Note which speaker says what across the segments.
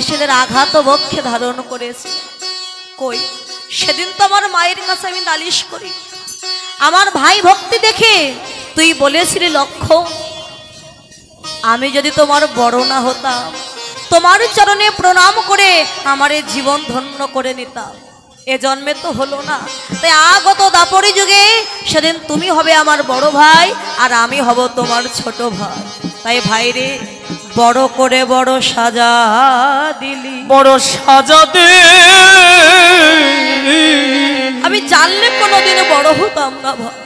Speaker 1: ত্রিশূলের আঘাত বক্ষে ধারণ করেছে। কই সেদিন তো আমার মায়ের কাছে আমি নালিশ করি, আমার ভাই ভক্তি দেখে তুই বলেছিলি লক্ষ্য, আমি যদি তোমার বড় না হতাম, তোমার চরণে প্রণাম করে আমার জীবন ধন্য করে নিতাম। এ জন্মে তো হলো না, তাই আগত দাপরি যুগে সেদিন তুমি হবে আমার বড় ভাই আর আমি হব তোমার ছোট ভাই। তাই ভাই রে, বড় করে বড় সাজা দিলি,
Speaker 2: বড় সাজা দে।
Speaker 1: আমি জানলে কোনোদিন বড় হতাম না ভাই।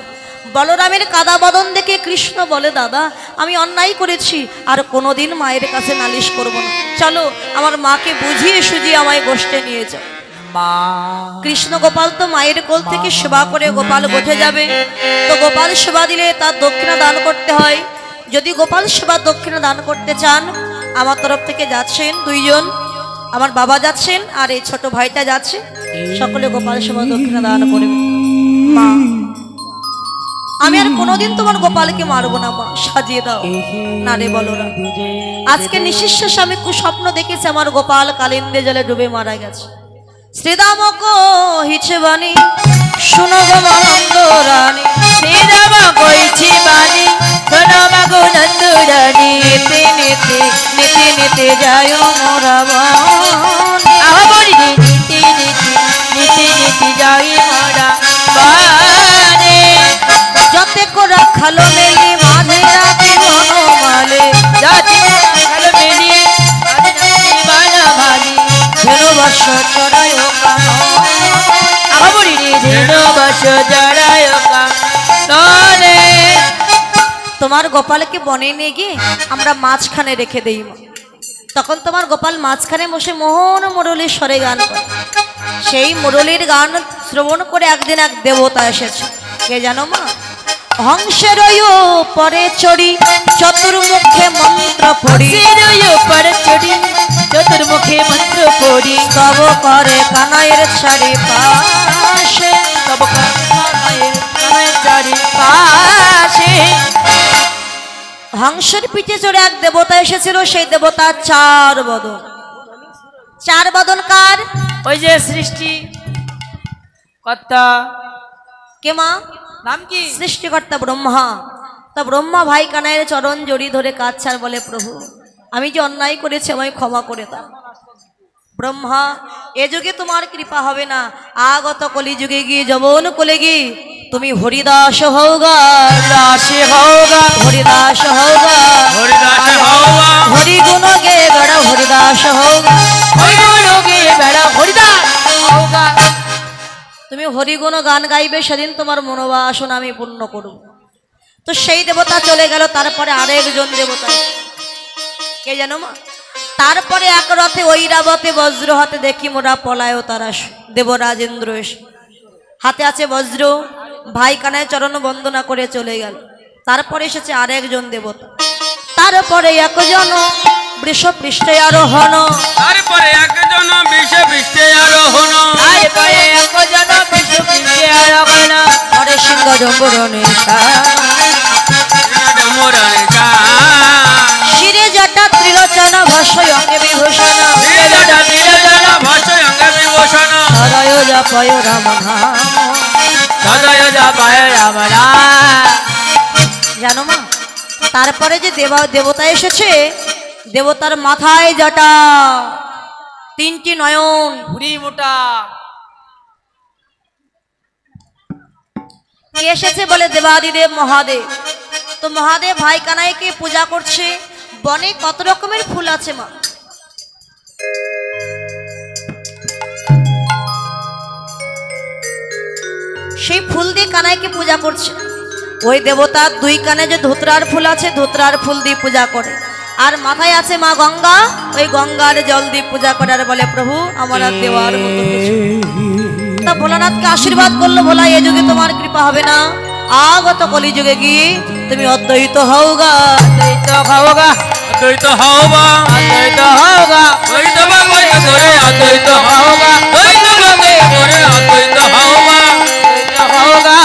Speaker 1: বলরামের কাদা বদন দেখে কৃষ্ণ বলে, দাদা আমি অন্যায় করেছি, আর কোনোদিন মায়ের কাছে নালিশ করব না, চলো আমার মাকে বুঝিয়ে সুঝিয়ে আমায় গোষ্ঠে নিয়ে যাও।
Speaker 2: মা
Speaker 1: কৃষ্ণ গোপাল তো মায়ের কোল থেকে সেবা করে গোপাল গোঠে যাবে, তো গোপাল সেবা দিলে তার দক্ষিণা দান করতে হয়। যদি গোপাল সেবা দক্ষিণা দান করতে চান, আমার তরফ থেকে যাচ্ছেন দুইজন, আমার বাবা যাচ্ছেন আর এই ছোট ভাইটা যাচ্ছে, সকলে গোপাল সেবা দক্ষিণা দান করবে। মা আমি আর কোনোদিন তোমার গোপালকে মারবো না, মা সাজিয়ে দাও না রে। বলো না, আজকে নিঃশ্বাস আমি কুস্বপ্ন দেখেছি আমার গোপাল কালিন্দে জলে ডুবে মারা গেছে। শ্রীরাম কহিছে বাণী শোনো গো নন্দ রানী,
Speaker 2: শ্রীরাম কইছি বাণী শোনো গো নন্দ রানী,
Speaker 1: নিতে নিতে নিতে নিতে যায় মোরা বন,
Speaker 2: আহবরি নীতি নীতি নীতি নীতি যাই মোরা বানে,
Speaker 1: যতে করা খালো মেলি মাঝে রাতে বনমালে,
Speaker 2: যাতে ভালো মেলি বানা ভালি,
Speaker 1: ধেনু বর্ষ চড়ায় কানো,
Speaker 2: আহবরি ধীর বস জড়ায় কানে।
Speaker 1: তোমার গোপালকে বনে নিয়ে গিয়ে আমরা মাঝখানে রেখে দেই। তখন তোমার গোপাল মাঝখানে বসে মোহন মুরলীর স্বরে গান করে। সেই মুরলীর গান শ্রবণ করে একদিন এক দেবতা এসেছে, কে জানো মা? হংসের পরে চড়ি চতুর্মুখে মন্ত্র পড়ি,
Speaker 2: পরে চড়ি চতুর্মুখে মন্ত্র পড়ি,
Speaker 1: তব করে কানাইয়ের চারি পাশে,
Speaker 2: তব কানাইয়ের চারি পাশে।
Speaker 1: হংসের পিঠে চড়ে এক দেবতা এসেছিল, সেই দেবতা চার বদন। চার বদন কার?
Speaker 2: ওই যে সৃষ্টি কর্তা,
Speaker 1: কে মা?
Speaker 2: নাম কি?
Speaker 1: সৃষ্টিকর্তা ব্রহ্মা। তা ব্রহ্মা ভাই কানাইয়ের চরণ জড়ি ধরে কাঁদছে আর বলে, প্রভু আমি যে অন্যায় করেছি আমায় ক্ষমা করে দাও। ব্রহ্মা, এ যুগে তোমার কৃপা হবে না, আগত কলি যুগে গিয়ে যবন কোলে গিয়ে তুমি হরিদাস হওগা,
Speaker 2: দাসে হওগা,
Speaker 1: হরিদাস হওগা,
Speaker 2: হরিদাস হওগা,
Speaker 1: হরি গুণ গে গড় হরিদাস হওগা,
Speaker 2: হরি গুণ গে বেড়া হরিদাস হওগা।
Speaker 1: তুমি হরিগুণ গান গাইবে, সেদিন তোমার মনোবাসনা আমি পূর্ণ করব। তো সেই দেবতা চলে গেল, তারপরে আরেকজন দেবতা, কে জানো মা? তারপরে এক রথে ঐরাবতে বজ্র হাতে দেখি মোরা পলায় তারা দেবরাজেন্দ্র এসে, হাতে আছে বজ্র, ভাই কানায় চরণ বন্দনা করে চলে গেল। তারপরে এসেছে আরেকজন দেবতা, তারপরে একজন বৃষ পৃষ্ঠে আরোহণ,
Speaker 2: তারপরে একজন বৃষ পৃষ্ঠে আরোহণ, তারপরে একজন বৃষ পৃষ্ঠে আরোহণ,
Speaker 1: হরে সিংহ জম্বরণে শিরে জটা ত্রিলোচন ভস্য অঙ্গে বিভূষণ, সদয় জপয় রাম নাম,
Speaker 2: সদয় জপয় রাম নাম।
Speaker 1: জানো মা, তারপরে যে দেবতা এসেছে, দেবতার মাথায় জটা, তিনটি নয়ন,
Speaker 2: ভুড়ি মোটা।
Speaker 1: কে এসেছে বলে দেবাদিদেব মহাদেব। তো মহাদেব ভাই কানাইকে পূজা করছে। বনে কত রকমের ফুল আছে মা? সেই ফুল দিয়ে কানাইকে পূজা করছে। ওই দেবতার দুই কানে যে ধুতরার ফুল আছে, ধুতরার ফুল দিয়ে পূজা করে, আর মাথায় আছে মা গঙ্গা, ওই গঙ্গার জল দিয়ে পূজা করে আর বলে, প্রভু আমার আর দেওয়ার মতো কিছু। তা ভোলানাথকে আশীর্বাদ করলো, ভোলা এ যুগে তোমার কৃপা হবে না, আগত কলি যুগে গিয়ে তুমি অদ্বৈত হওগা,
Speaker 2: অদ্বৈত হওগা, অদ্বৈত হওগা, অদ্বৈত হওগা, অদ্বৈত করে অদ্বৈত হওগা, অদ্বৈত করে অদ্বৈত হওগা, অদ্বৈত হওগা।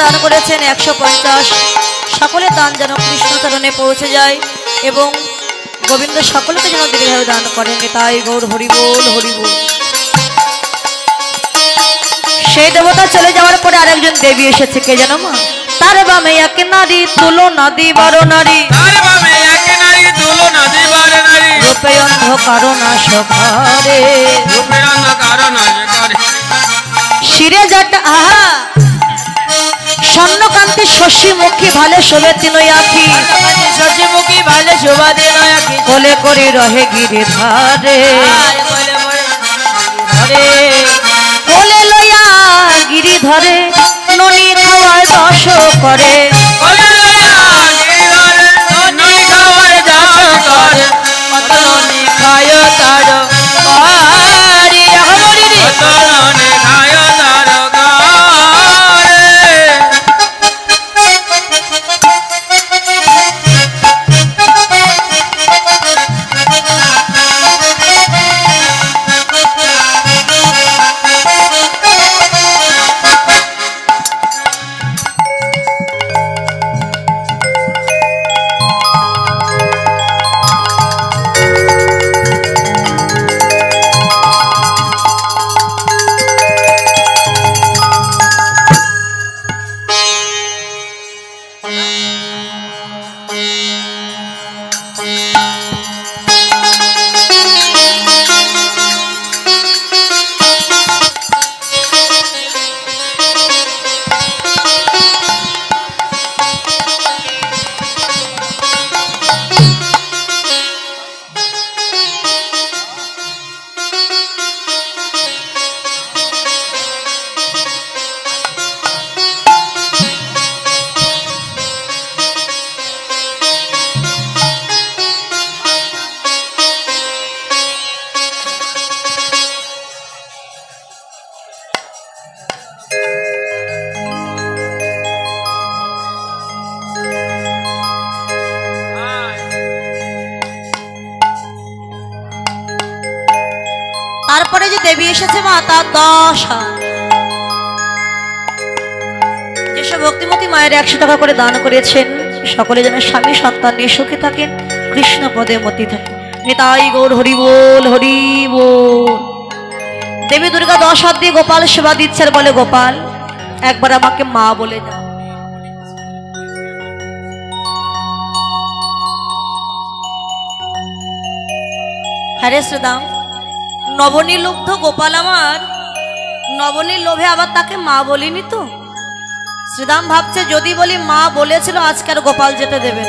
Speaker 1: দান করেছেন 150, সকলের দান যেন কৃষ্ণচরণে পৌঁছে যায় এবং গোবিন্দ সকলকে যেন দীর্ঘায়ু দান করেন। তাই গৌর হরিবোল হরিবোল। সেই দেবতা চলে যাওয়ার পরে আরেকজন দেবী এসেছে, কে জানো মা? তার বামে এক নারী তুলনা দিবার নারী, রূপে অন্ধকার নাশক হরে, শিরে জাটা আহা স্বর্ণকান্তি শশী মুখী ভালে শোভে তিনই আখি,
Speaker 2: শশী মুখী ভালে শোভা দিন আখি,
Speaker 1: কোলে করি রহে গিরি ধারে, কোলে লইয়া গিরি ধরে ননি খাওয়ার দশ করে, তারপরে যে দেবী এসেছে মা তার 10 হাত। যেসব ভক্তিমতী মায়ের 100 টাকা করে দান করেছেন সকলে যেন স্বামী সন্তান নিয়ে সুখে থাকেন, কৃষ্ণ পদে মতি থাকেন। নিতাই গৌর হরিবোল হরিবোল। দেবী দুর্গা 10 হাত দিয়ে গোপাল সেবা দিচ্ছে আর বলে, গোপাল একবার আমাকে মা বলে দাও। হ্যাঁ শ্রীদাম, নবনীর লুব্ধ গোপাল আমার, নবনীর লোভে আবার তাকে মা বলিনি তো। শ্রীদাম ভাবছে যদি বলি মা বলেছিল আজকে আর গোপাল যেতে দেবে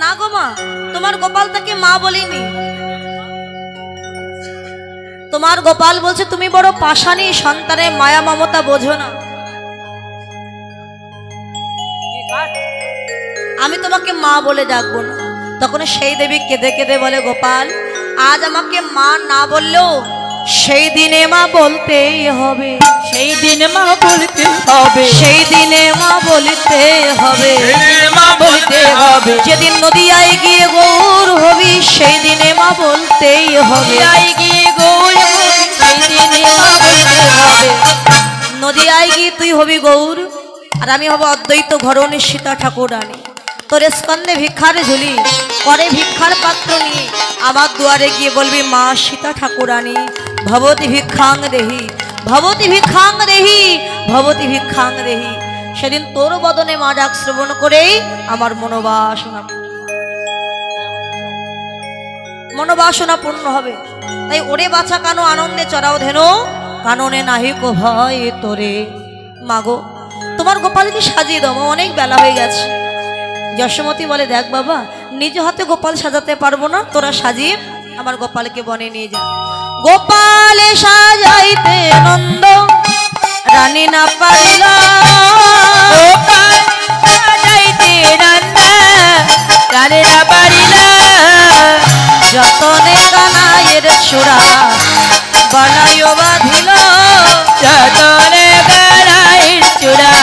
Speaker 1: না। গো মা, তোমার গোপাল তাকে মা বলিনি। তোমার গোপাল বলছে তুমি বড় পাষাণী, সন্তানের মায়া মমতা বোঝো না। আমি তোমাকে মা বলে ডাকবো না। তখন সেই দেবী কেঁদে কেঁদে বলে, গোপাল আজ আমাকে মা না বললেও সেই দিনে মা বলতেই হবে,
Speaker 2: সেই দিনে মা বলতে হবে,
Speaker 1: সেই দিনে মা বলতে হবে,
Speaker 2: মা বলতে হবে।
Speaker 1: যেদিন নদিয়ায় গিয়ে গৌর হবি সেই দিনে মা বলতেই হবে,
Speaker 2: গিয়ে গৌর সেই দিনে মা বলতে হবে।
Speaker 1: নদিয়ায় গিয়ে তুই হবি গৌর আর আমি হব অদ্বৈত ঘরণী সীতা ঠাকুরানী। তোর স্কন্ধে ভিক্ষার ঝুলি, করে ভিক্ষার পাত্র নিয়ে আমার দুয়ারে গিয়ে বলবি, মা সীতা ঠাকুরানী ভবতি ভিক্ষাং দেহি, ভবতি ভিক্ষাং দেহি, ভবতি ভিক্ষাং দেহি। সেদিন তোর বদনে মা ডাক শ্রবণ করেই আমার মনোবাসনা পূর্ণ হবে। তাই ওরে বাছা কানো আনন্দে চড়াও ধেনো, কাননে নাহি কো ভয় তোরে। মাগো তোমার গোপালকে সাজিয়ে দাও, অনেক বেলা হয়ে গেছে। যশোমতী বলে, দেখ বাবা নিজ হাতে গোপাল সাজাতে পারবো না, তোরা সাজিয়ে আমার গোপালকে বনে নিয়ে যা। গোপালে সাজাইতে নন্দ রানী না পারিল,
Speaker 2: গোপাল সাজাইতে নন্দ রানী না পারিল,
Speaker 1: যতনে কানাইয়ের চূড়া বানায় বাঁধিল,
Speaker 2: যতনে কানাইয়ের চূড়া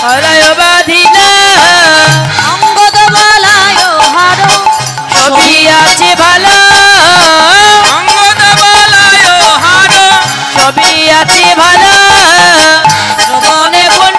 Speaker 2: বানায় বাঁধিল,
Speaker 1: অঙ্গদ বালায় হার
Speaker 2: সবই আছে ভালো, অঙ্গদ বালায় হার সবই আছে ভালো, শ্রবণে কোন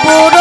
Speaker 1: পুর